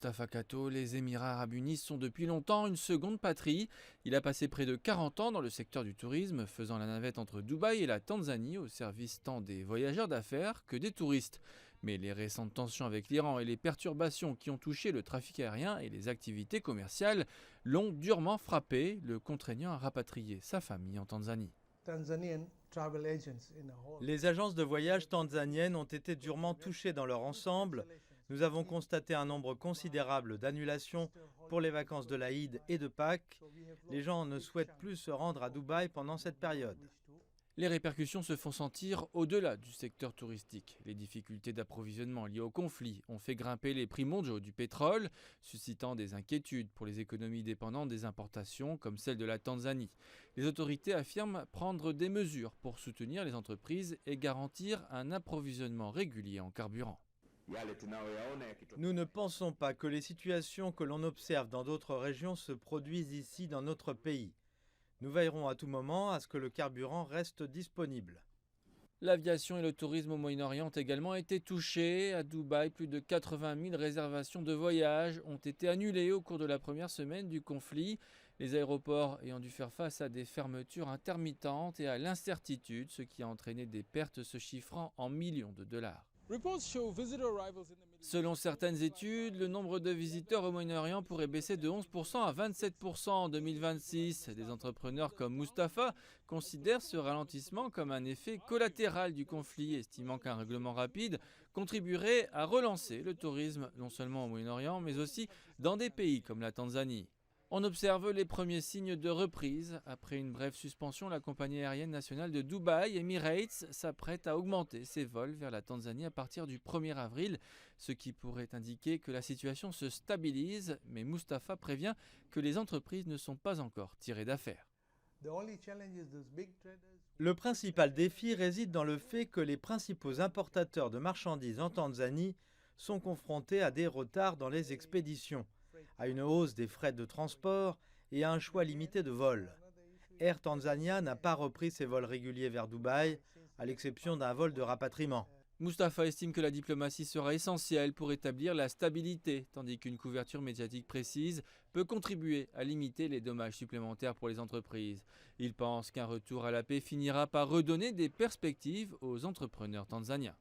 Mustafa Kato, les Émirats arabes unis sont depuis longtemps une seconde patrie. Il a passé près de 40 ans dans le secteur du tourisme, faisant la navette entre Dubaï et la Tanzanie au service tant des voyageurs d'affaires que des touristes. Mais les récentes tensions avec l'Iran et les perturbations qui ont touché le trafic aérien et les activités commerciales l'ont durement frappé, le contraignant à rapatrier sa famille en Tanzanie. Les agences de voyage tanzaniennes ont été durement touchées dans leur ensemble. Nous avons constaté un nombre considérable d'annulations pour les vacances de l'Aïd et de Pâques. Les gens ne souhaitent plus se rendre à Dubaï pendant cette période. Les répercussions se font sentir au-delà du secteur touristique. Les difficultés d'approvisionnement liées au conflit ont fait grimper les prix mondiaux du pétrole, suscitant des inquiétudes pour les économies dépendantes des importations comme celle de la Tanzanie. Les autorités affirment prendre des mesures pour soutenir les entreprises et garantir un approvisionnement régulier en carburant. Nous ne pensons pas que les situations que l'on observe dans d'autres régions se produisent ici dans notre pays. Nous veillerons à tout moment à ce que le carburant reste disponible. L'aviation et le tourisme au Moyen-Orient ont également été touchés. À Dubaï, plus de 80 000 réservations de voyage ont été annulées au cours de la première semaine du conflit. Les aéroports ayant dû faire face à des fermetures intermittentes et à l'incertitude, ce qui a entraîné des pertes se chiffrant en millions de dollars. Selon certaines études, le nombre de visiteurs au Moyen-Orient pourrait baisser de 11% à 27% en 2026. Des entrepreneurs comme Mustafa considèrent ce ralentissement comme un effet collatéral du conflit, estimant qu'un règlement rapide contribuerait à relancer le tourisme non seulement au Moyen-Orient, mais aussi dans des pays comme la Tanzanie. On observe les premiers signes de reprise. Après une brève suspension, la compagnie aérienne nationale de Dubaï, Emirates, s'apprête à augmenter ses vols vers la Tanzanie à partir du 1er avril, ce qui pourrait indiquer que la situation se stabilise. Mais Mustafa prévient que les entreprises ne sont pas encore tirées d'affaire. Le principal défi réside dans le fait que les principaux importateurs de marchandises en Tanzanie sont confrontés à des retards dans les expéditions, à une hausse des frais de transport et à un choix limité de vols. Air Tanzania n'a pas repris ses vols réguliers vers Dubaï, à l'exception d'un vol de rapatriement. Mustafa estime que la diplomatie sera essentielle pour établir la stabilité, tandis qu'une couverture médiatique précise peut contribuer à limiter les dommages supplémentaires pour les entreprises. Il pense qu'un retour à la paix finira par redonner des perspectives aux entrepreneurs tanzaniens.